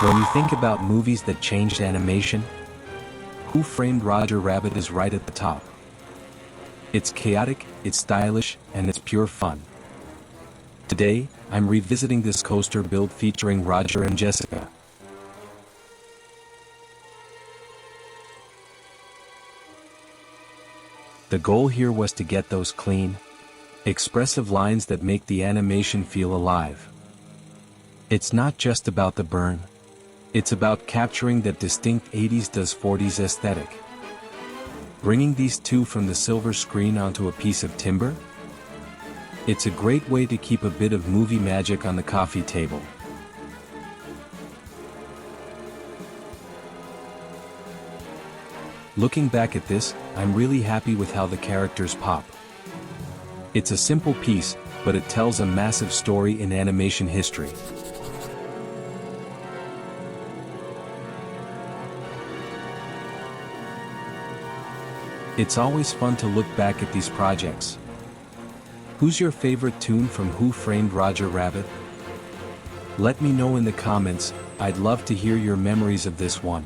When you think about movies that changed animation, Who Framed Roger Rabbit is right at the top. It's chaotic, it's stylish, and it's pure fun. Today, I'm revisiting this coaster build featuring Roger and Jessica. The goal here was to get those clean, expressive lines that make the animation feel alive. It's not just about the burn. It's about capturing that distinct 80s does 40s aesthetic. Bringing these two from the silver screen onto a piece of timber? It's a great way to keep a bit of movie magic on the coffee table. Looking back at this, I'm really happy with how the characters pop. It's a simple piece, but it tells a massive story in animation history. It's always fun to look back at these projects. Who's your favorite tune from Who Framed Roger Rabbit? Let me know in the comments. I'd love to hear your memories of this one.